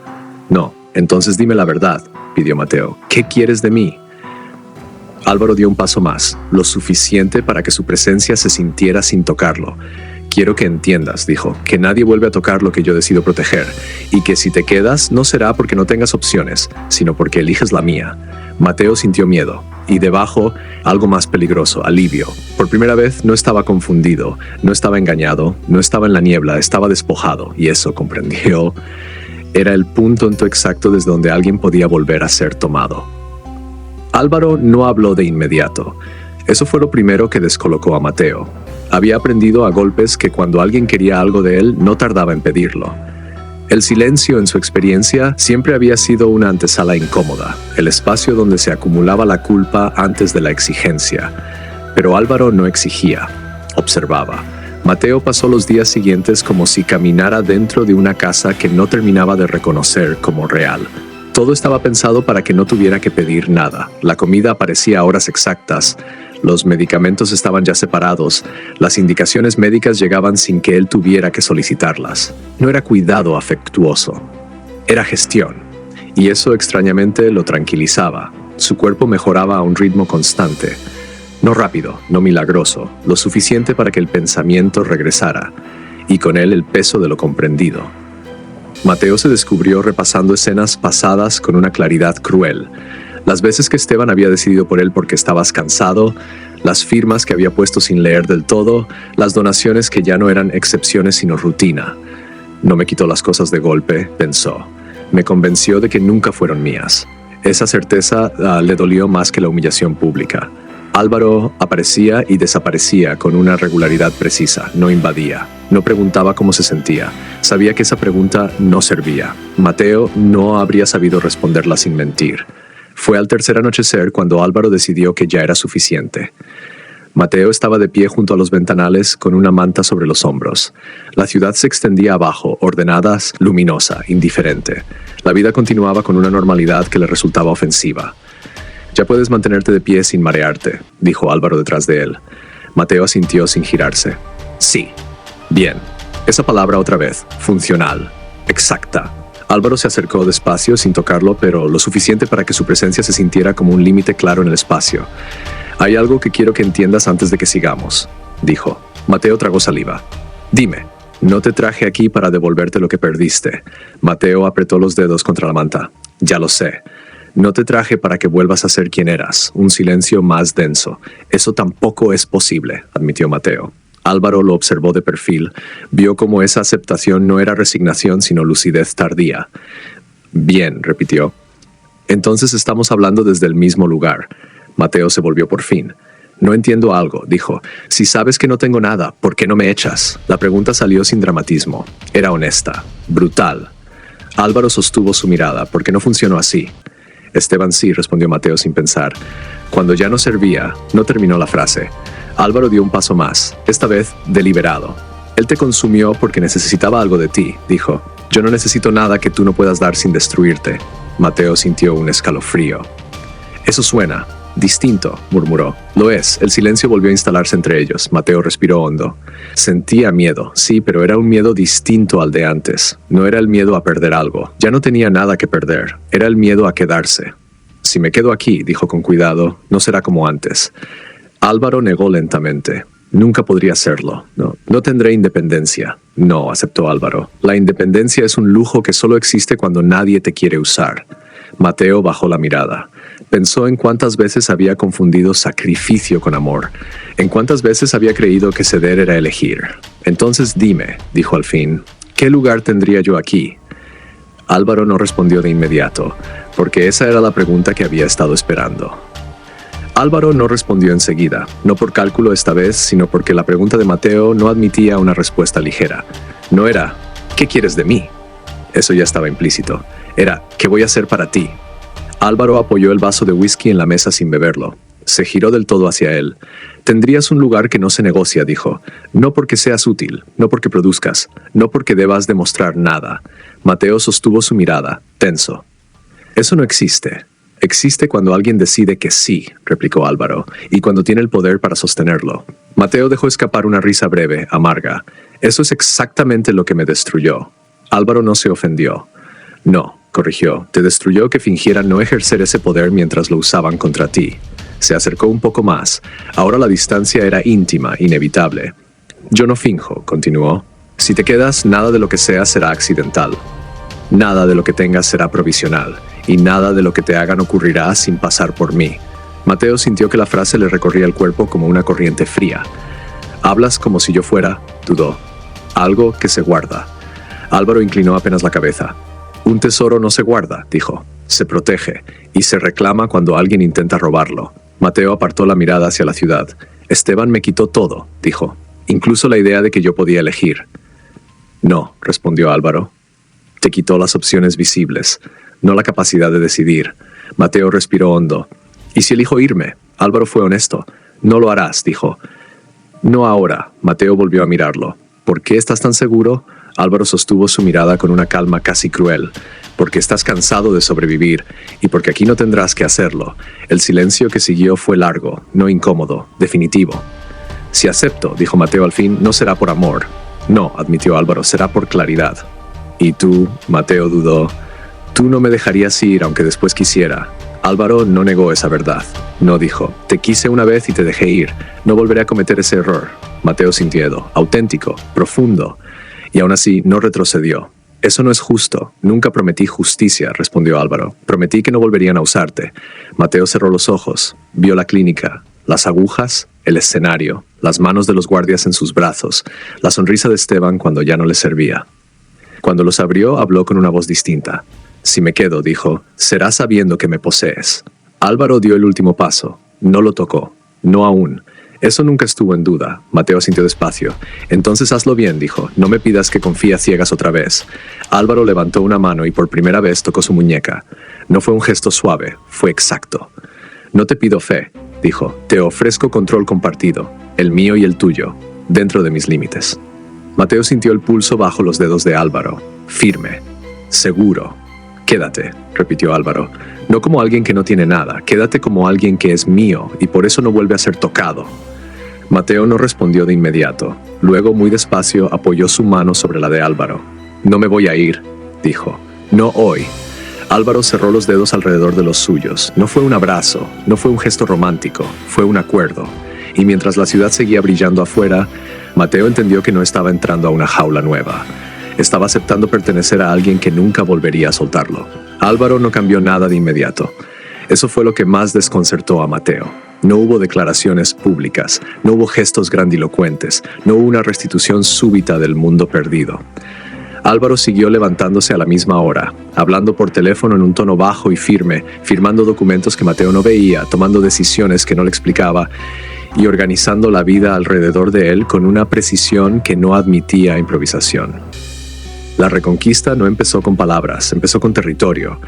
Speaker 1: «No, entonces dime la verdad», pidió Mateo. «¿Qué quieres de mí?». Álvaro dio un paso más, lo suficiente para que su presencia se sintiera sin tocarlo. «Quiero que entiendas», dijo, «que nadie vuelve a tocar lo que yo decido proteger, y que si te quedas no será porque no tengas opciones, sino porque eliges la mía». Mateo sintió miedo, y debajo, algo más peligroso, alivio. Por primera vez no estaba confundido, no estaba engañado, no estaba en la niebla, estaba despojado, y eso, comprendió, era el punto exacto desde donde alguien podía volver a ser tomado. Álvaro no habló de inmediato. Eso fue lo primero que descolocó a Mateo. Había aprendido a golpes que cuando alguien quería algo de él, no tardaba en pedirlo. El silencio, en su experiencia, siempre había sido una antesala incómoda, el espacio donde se acumulaba la culpa antes de la exigencia. Pero Álvaro no exigía, observaba. Mateo pasó los días siguientes como si caminara dentro de una casa que no terminaba de reconocer como real. Todo estaba pensado para que no tuviera que pedir nada. La comida aparecía a horas exactas. Los medicamentos estaban ya separados. Las indicaciones médicas llegaban sin que él tuviera que solicitarlas. No era cuidado afectuoso. Era gestión. Y eso extrañamente lo tranquilizaba. Su cuerpo mejoraba a un ritmo constante. No rápido, no milagroso, lo suficiente para que el pensamiento regresara, y con él el peso de lo comprendido. Mateo se descubrió repasando escenas pasadas con una claridad cruel. Las veces que Esteban había decidido por él porque estabas cansado, las firmas que había puesto sin leer del todo, las donaciones que ya no eran excepciones sino rutina. «No me quitó las cosas de golpe», pensó. «Me convenció de que nunca fueron mías». Esa certeza le dolió más que la humillación pública. Álvaro aparecía y desaparecía con una regularidad precisa, no invadía, no preguntaba cómo se sentía. Sabía que esa pregunta no servía. Mateo no habría sabido responderla sin mentir. Fue al tercer anochecer cuando Álvaro decidió que ya era suficiente. Mateo estaba de pie junto a los ventanales con una manta sobre los hombros. La ciudad se extendía abajo, ordenada, luminosa, indiferente. La vida continuaba con una normalidad que le resultaba ofensiva. «Ya puedes mantenerte de pie sin marearte», dijo Álvaro detrás de él. Mateo asintió sin girarse. «Sí. Bien. Esa palabra otra vez. Funcional. Exacta». Álvaro se acercó despacio sin tocarlo, pero lo suficiente para que su presencia se sintiera como un límite claro en el espacio. «Hay algo que quiero que entiendas antes de que sigamos», dijo. Mateo tragó saliva. «Dime, no te traje aquí para devolverte lo que perdiste». Mateo apretó los dedos contra la manta. «Ya lo sé. No te traje para que vuelvas a ser quien eras». Un silencio más denso. «Eso tampoco es posible», admitió Mateo. Álvaro lo observó de perfil. Vio cómo esa aceptación no era resignación, sino lucidez tardía. «Bien», repitió. «Entonces estamos hablando desde el mismo lugar». Mateo se volvió por fin. «No entiendo algo», dijo. «Si sabes que no tengo nada, ¿por qué no me echas?» La pregunta salió sin dramatismo. Era honesta, brutal. Álvaro sostuvo su mirada, porque no funcionó así. «Esteban sí», respondió Mateo sin pensar. Cuando ya no servía, no terminó la frase. Álvaro dio un paso más, esta vez deliberado. «Él te consumió porque necesitaba algo de ti», dijo. «Yo no necesito nada que tú no puedas dar sin destruirte». Mateo sintió un escalofrío. «Eso suena distinto», murmuró. «Lo es». El silencio volvió a instalarse entre ellos. Mateo respiró hondo. Sentía miedo, sí, pero era un miedo distinto al de antes. No era el miedo a perder algo. Ya no tenía nada que perder. Era el miedo a quedarse. «Si me quedo aquí», dijo con cuidado, «no será como antes». Álvaro negó lentamente. «Nunca podría serlo. No tendré independencia». «No», aceptó Álvaro. «La independencia es un lujo que solo existe cuando nadie te quiere usar». Mateo bajó la mirada. Pensó en cuántas veces había confundido sacrificio con amor, en cuántas veces había creído que ceder era elegir. «Entonces dime», dijo al fin, «¿qué lugar tendría yo aquí?» Álvaro no respondió de inmediato, porque esa era la pregunta que había estado esperando. Álvaro no respondió enseguida, no por cálculo esta vez, sino porque la pregunta de Mateo no admitía una respuesta ligera. No era, «¿qué quieres de mí?». Eso ya estaba implícito. Era, «¿qué voy a hacer para ti?». Álvaro apoyó el vaso de whisky en la mesa sin beberlo. Se giró del todo hacia él. «Tendrías un lugar que no se negocia», dijo. «No porque seas útil, no porque produzcas, no porque debas demostrar nada». Mateo sostuvo su mirada, tenso. «Eso no existe. Existe cuando alguien decide que sí», replicó Álvaro, «y cuando tiene el poder para sostenerlo». Mateo dejó escapar una risa breve, amarga. «Eso es exactamente lo que me destruyó». Álvaro no se ofendió. «No», corrigió, «te destruyó que fingiera no ejercer ese poder mientras lo usaban contra ti». Se acercó un poco más. Ahora la distancia era íntima, inevitable. «Yo no finjo», continuó. «Si te quedas, nada de lo que sea será accidental. Nada de lo que tengas será provisional. Y nada de lo que te hagan ocurrirá sin pasar por mí». Mateo sintió que la frase le recorría el cuerpo como una corriente fría. «Hablas como si yo fuera», dudó. «Algo que se guarda». Álvaro inclinó apenas la cabeza. «Un tesoro no se guarda», dijo. «Se protege, y se reclama cuando alguien intenta robarlo». Mateo apartó la mirada hacia la ciudad. «Esteban me quitó todo», dijo. «Incluso la idea de que yo podía elegir». «No», respondió Álvaro. «Te quitó las opciones visibles, no la capacidad de decidir». Mateo respiró hondo. «¿Y si elijo irme?». Álvaro fue honesto. «No lo harás», dijo. «No ahora». Mateo volvió a mirarlo. «¿Por qué estás tan seguro?». Álvaro sostuvo su mirada con una calma casi cruel. «Porque estás cansado de sobrevivir, y porque aquí no tendrás que hacerlo». El silencio que siguió fue largo, no incómodo, definitivo. «Si acepto», dijo Mateo al fin, «no será por amor». «No», admitió Álvaro, «será por claridad». «¿Y tú?». Mateo dudó. «Tú no me dejarías ir aunque después quisiera». Álvaro no negó esa verdad. No dijo, «te quise una vez y te dejé ir. No volveré a cometer ese error». Mateo sintió, auténtico, profundo. Y aún así no retrocedió. «Eso no es justo. Nunca prometí justicia», respondió Álvaro. «Prometí que no volverían a usarte». Mateo cerró los ojos. Vio la clínica, las agujas, el escenario, las manos de los guardias en sus brazos, la sonrisa de Esteban cuando ya no le servía. Cuando los abrió, habló con una voz distinta. «Si me quedo», dijo, «será sabiendo que me posees». Álvaro dio el último paso. No lo tocó. No aún. Eso nunca estuvo en duda. Mateo sintió despacio. Entonces hazlo bien, dijo. No me pidas que confíe a ciegas otra vez. Álvaro levantó una mano y por primera vez tocó su muñeca. No fue un gesto suave, fue exacto. No te pido fe, dijo. Te ofrezco control compartido, el mío y el tuyo, dentro de mis límites. Mateo sintió el pulso bajo los dedos de Álvaro. Firme. Seguro. Quédate, repitió Álvaro. No como alguien que no tiene nada. Quédate como alguien que es mío y por eso no vuelve a ser tocado. Mateo no respondió de inmediato. Luego, muy despacio, apoyó su mano sobre la de Álvaro. No me voy a ir, dijo. No hoy. Álvaro cerró los dedos alrededor de los suyos. No fue un abrazo, no fue un gesto romántico, fue un acuerdo. Y mientras la ciudad seguía brillando afuera, Mateo entendió que no estaba entrando a una jaula nueva. Estaba aceptando pertenecer a alguien que nunca volvería a soltarlo. Álvaro no cambió nada de inmediato. Eso fue lo que más desconcertó a Mateo. No hubo declaraciones públicas, no hubo gestos grandilocuentes, no hubo una restitución súbita del mundo perdido. Álvaro siguió levantándose a la misma hora, hablando por teléfono en un tono bajo y firme, firmando documentos que Mateo no veía, tomando decisiones que no le explicaba y organizando la vida alrededor de él con una precisión que no admitía improvisación. La reconquista no empezó con palabras, empezó con territorio.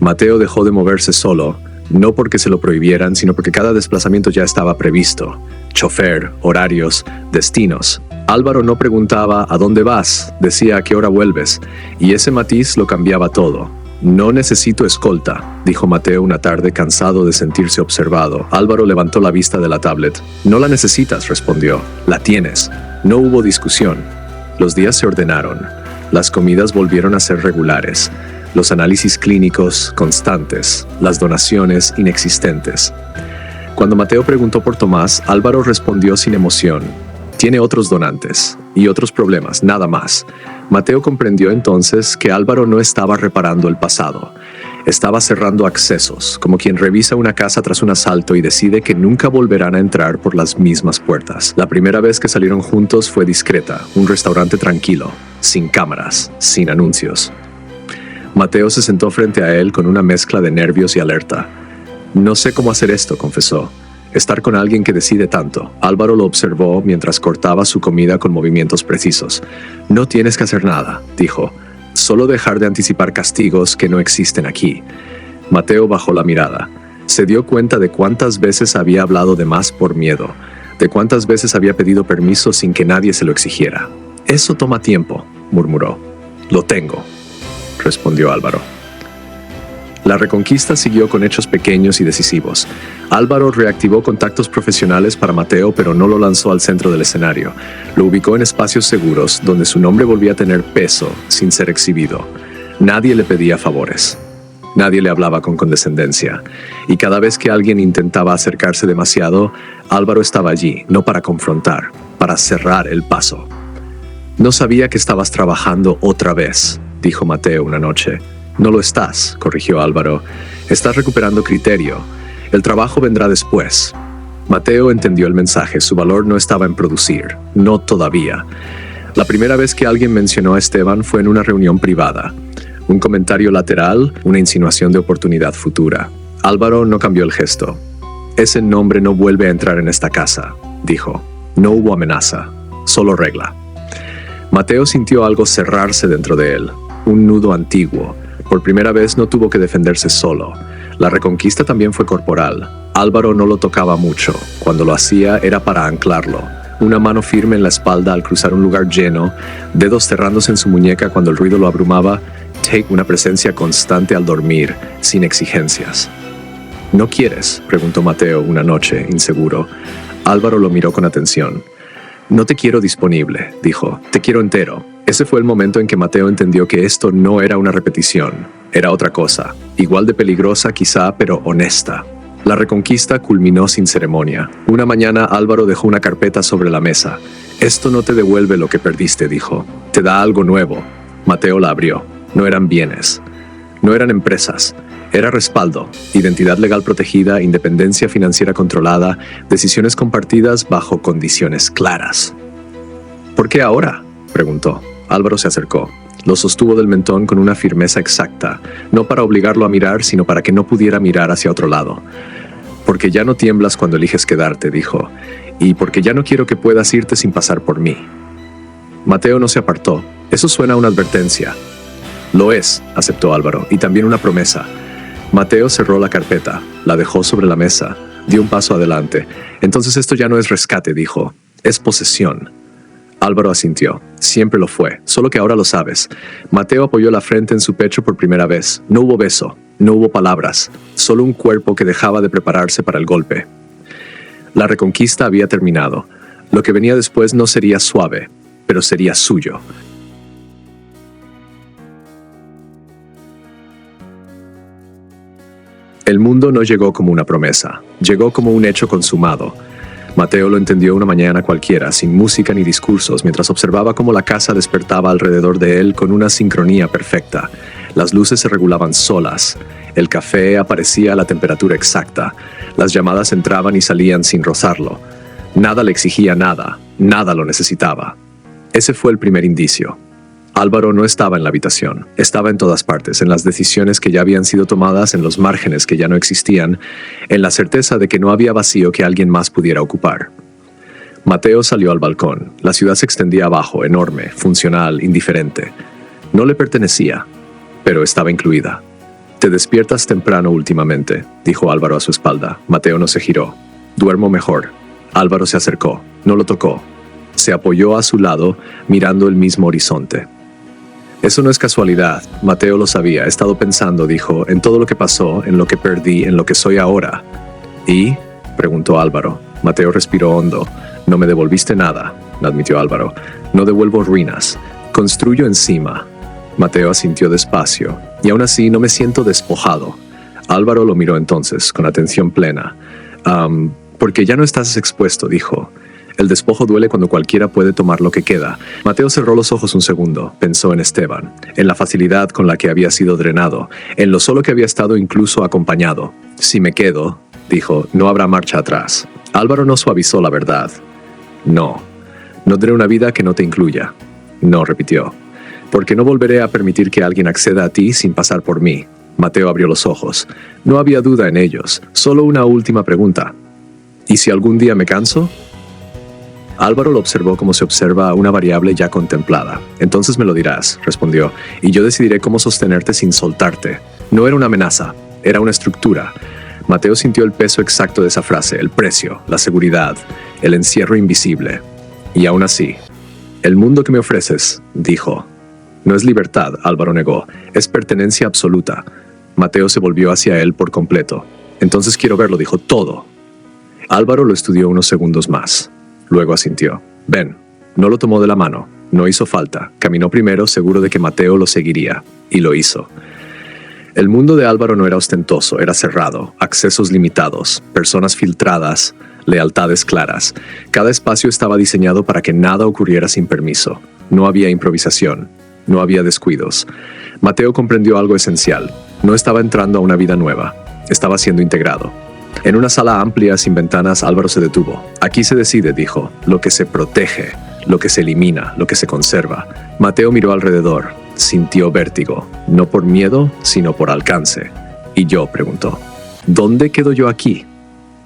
Speaker 1: Mateo dejó de moverse solo, no porque se lo prohibieran, sino porque cada desplazamiento ya estaba previsto. Chofer, horarios, destinos. Álvaro no preguntaba ¿a dónde vas?, decía ¿a qué hora vuelves? Y ese matiz lo cambiaba todo. No necesito escolta, dijo Mateo una tarde cansado de sentirse observado. Álvaro levantó la vista de la tablet. No la necesitas, respondió. La tienes. No hubo discusión. Los días se ordenaron. Las comidas volvieron a ser regulares. Los análisis clínicos constantes, las donaciones inexistentes. Cuando Mateo preguntó por Tomás, Álvaro respondió sin emoción. Tiene otros donantes y otros problemas, nada más. Mateo comprendió entonces que Álvaro no estaba reparando el pasado. Estaba cerrando accesos, como quien revisa una casa tras un asalto y decide que nunca volverán a entrar por las mismas puertas. La primera vez que salieron juntos fue discreta, un restaurante tranquilo, sin cámaras, sin anuncios. Mateo se sentó frente a él con una mezcla de nervios y alerta. No sé cómo hacer esto, confesó. Estar con alguien que decide tanto. Álvaro lo observó mientras cortaba su comida con movimientos precisos. No tienes que hacer nada, dijo. Solo dejar de anticipar castigos que no existen aquí. Mateo bajó la mirada. Se dio cuenta de cuántas veces había hablado de más por miedo, de cuántas veces había pedido permiso sin que nadie se lo exigiera. Eso toma tiempo, murmuró. Lo tengo, respondió Álvaro. La reconquista siguió con hechos pequeños y decisivos. Álvaro reactivó contactos profesionales para Mateo, pero no lo lanzó al centro del escenario. Lo ubicó en espacios seguros, donde su nombre volvía a tener peso, sin ser exhibido. Nadie le pedía favores. Nadie le hablaba con condescendencia. Y cada vez que alguien intentaba acercarse demasiado, Álvaro estaba allí, no para confrontar, para cerrar el paso. No sabía que estabas trabajando otra vez, dijo Mateo una noche. No lo estás, corrigió Álvaro. Estás recuperando criterio. El trabajo vendrá después. Mateo entendió el mensaje. Su valor no estaba en producir. No todavía. La primera vez que alguien mencionó a Esteban fue en una reunión privada. Un comentario lateral, una insinuación de oportunidad futura. Álvaro no cambió el gesto. Ese nombre no vuelve a entrar en esta casa, dijo. No hubo amenaza, solo regla. Mateo sintió algo cerrarse dentro de él. Un nudo antiguo. Por primera vez no tuvo que defenderse solo. La reconquista también fue corporal. Álvaro no lo tocaba mucho. Cuando lo hacía era para anclarlo. Una mano firme en la espalda al cruzar un lugar lleno, dedos cerrándose en su muñeca cuando el ruido lo abrumaba, una presencia constante al dormir, sin exigencias. ¿No quieres?, preguntó Mateo una noche, inseguro. Álvaro lo miró con atención. No te quiero disponible, dijo. Te quiero entero. Ese fue el momento en que Mateo entendió que esto no era una repetición. Era otra cosa. Igual de peligrosa quizá, pero honesta. La reconquista culminó sin ceremonia. Una mañana Álvaro dejó una carpeta sobre la mesa. Esto no te devuelve lo que perdiste, dijo. Te da algo nuevo. Mateo la abrió. No eran bienes. No eran empresas. Era respaldo, identidad legal protegida, independencia financiera controlada, decisiones compartidas bajo condiciones claras. ¿Por qué ahora?, preguntó. Álvaro se acercó. Lo sostuvo del mentón con una firmeza exacta, no para obligarlo a mirar, sino para que no pudiera mirar hacia otro lado. Porque ya no tiemblas cuando eliges quedarte, dijo, y porque ya no quiero que puedas irte sin pasar por mí. Mateo no se apartó. Eso suena a una advertencia. Lo es, aceptó Álvaro, y también una promesa. Mateo cerró la carpeta, la dejó sobre la mesa, dio un paso adelante. Entonces esto ya no es rescate, dijo, es posesión. Álvaro asintió. Siempre lo fue, solo que ahora lo sabes. Mateo apoyó la frente en su pecho por primera vez. No hubo beso, no hubo palabras, solo un cuerpo que dejaba de prepararse para el golpe. La reconquista había terminado. Lo que venía después no sería suave, pero sería suyo. El mundo no llegó como una promesa, llegó como un hecho consumado. Mateo lo entendió una mañana cualquiera, sin música ni discursos, mientras observaba cómo la casa despertaba alrededor de él con una sincronía perfecta. Las luces se regulaban solas, el café aparecía a la temperatura exacta, las llamadas entraban y salían sin rozarlo. Nada le exigía nada, nada lo necesitaba. Ese fue el primer indicio. Álvaro no estaba en la habitación, estaba en todas partes, en las decisiones que ya habían sido tomadas, en los márgenes que ya no existían, en la certeza de que no había vacío que alguien más pudiera ocupar. Mateo salió al balcón. La ciudad se extendía abajo, enorme, funcional, indiferente. No le pertenecía, pero estaba incluida. «Te despiertas temprano últimamente», dijo Álvaro a su espalda. Mateo no se giró. «Duermo mejor». Álvaro se acercó, no lo tocó. Se apoyó a su lado, mirando el mismo horizonte. Eso no es casualidad, Mateo lo sabía. He estado pensando, dijo, en todo lo que pasó, en lo que perdí, en lo que soy ahora. ¿Y? Preguntó Álvaro. Mateo respiró hondo. No me devolviste nada, admitió Álvaro. No devuelvo ruinas. Construyo encima. Mateo asintió despacio. Y aún así no me siento despojado. Álvaro lo miró entonces, con atención plena. Porque ya no estás expuesto, dijo. El despojo duele cuando cualquiera puede tomar lo que queda. Mateo cerró los ojos un segundo, pensó en Esteban, en la facilidad con la que había sido drenado, en lo solo que había estado incluso acompañado. Si me quedo, dijo, no habrá marcha atrás. Álvaro no suavizó la verdad. No tendré una vida que no te incluya. No, repitió, porque no volveré a permitir que alguien acceda a ti sin pasar por mí. Mateo abrió los ojos. No había duda en ellos, solo una última pregunta. ¿Y si algún día me canso? Álvaro lo observó como se observa una variable ya contemplada. Entonces me lo dirás, respondió, y yo decidiré cómo sostenerte sin soltarte. No era una amenaza, era una estructura. Mateo sintió el peso exacto de esa frase, el precio, la seguridad, el encierro invisible. Y aún así, el mundo que me ofreces, dijo. No es libertad, Álvaro negó, es pertenencia absoluta. Mateo se volvió hacia él por completo. Entonces quiero verlo, dijo, todo. Álvaro lo estudió unos segundos más. Luego asintió. Ven. No lo tomó de la mano. No hizo falta. Caminó primero, seguro de que Mateo lo seguiría. Y lo hizo. El mundo de Álvaro no era ostentoso, era cerrado, accesos limitados, personas filtradas, lealtades claras. Cada espacio estaba diseñado para que nada ocurriera sin permiso. No había improvisación. No había descuidos. Mateo comprendió algo esencial. No estaba entrando a una vida nueva. Estaba siendo integrado. En una sala amplia, sin ventanas, Álvaro se detuvo. Aquí se decide, dijo, lo que se protege, lo que se elimina, lo que se conserva. Mateo miró alrededor, sintió vértigo, no por miedo, sino por alcance. ¿Y yo?, preguntó. ¿Dónde quedo yo aquí?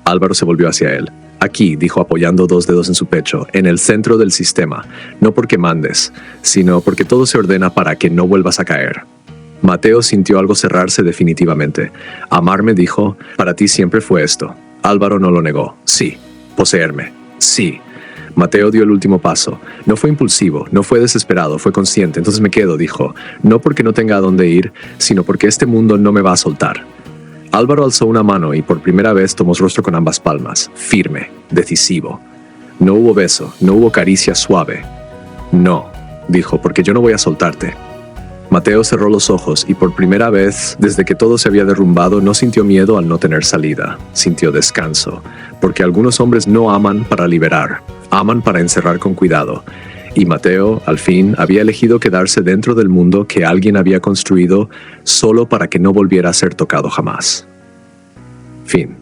Speaker 1: Álvaro se volvió hacia él. Aquí, dijo apoyando dos dedos en su pecho, en el centro del sistema, no porque mandes, sino porque todo se ordena para que no vuelvas a caer. Mateo sintió algo cerrarse definitivamente. Amarme, dijo, para ti siempre fue esto. Álvaro no lo negó. Sí. Poseerme. Sí. Mateo dio el último paso. No fue impulsivo, no fue desesperado, fue consciente. Entonces me quedo, dijo, no porque no tenga a dónde ir, sino porque este mundo no me va a soltar. Álvaro alzó una mano y por primera vez tomó su rostro con ambas palmas, firme, decisivo. No hubo beso, no hubo caricia suave. No, dijo, porque yo no voy a soltarte. Mateo cerró los ojos y por primera vez, desde que todo se había derrumbado, no sintió miedo al no tener salida. Sintió descanso, porque algunos hombres no aman para liberar, aman para encerrar con cuidado. Y Mateo, al fin, había elegido quedarse dentro del mundo que alguien había construido solo para que no volviera a ser tocado jamás. Fin.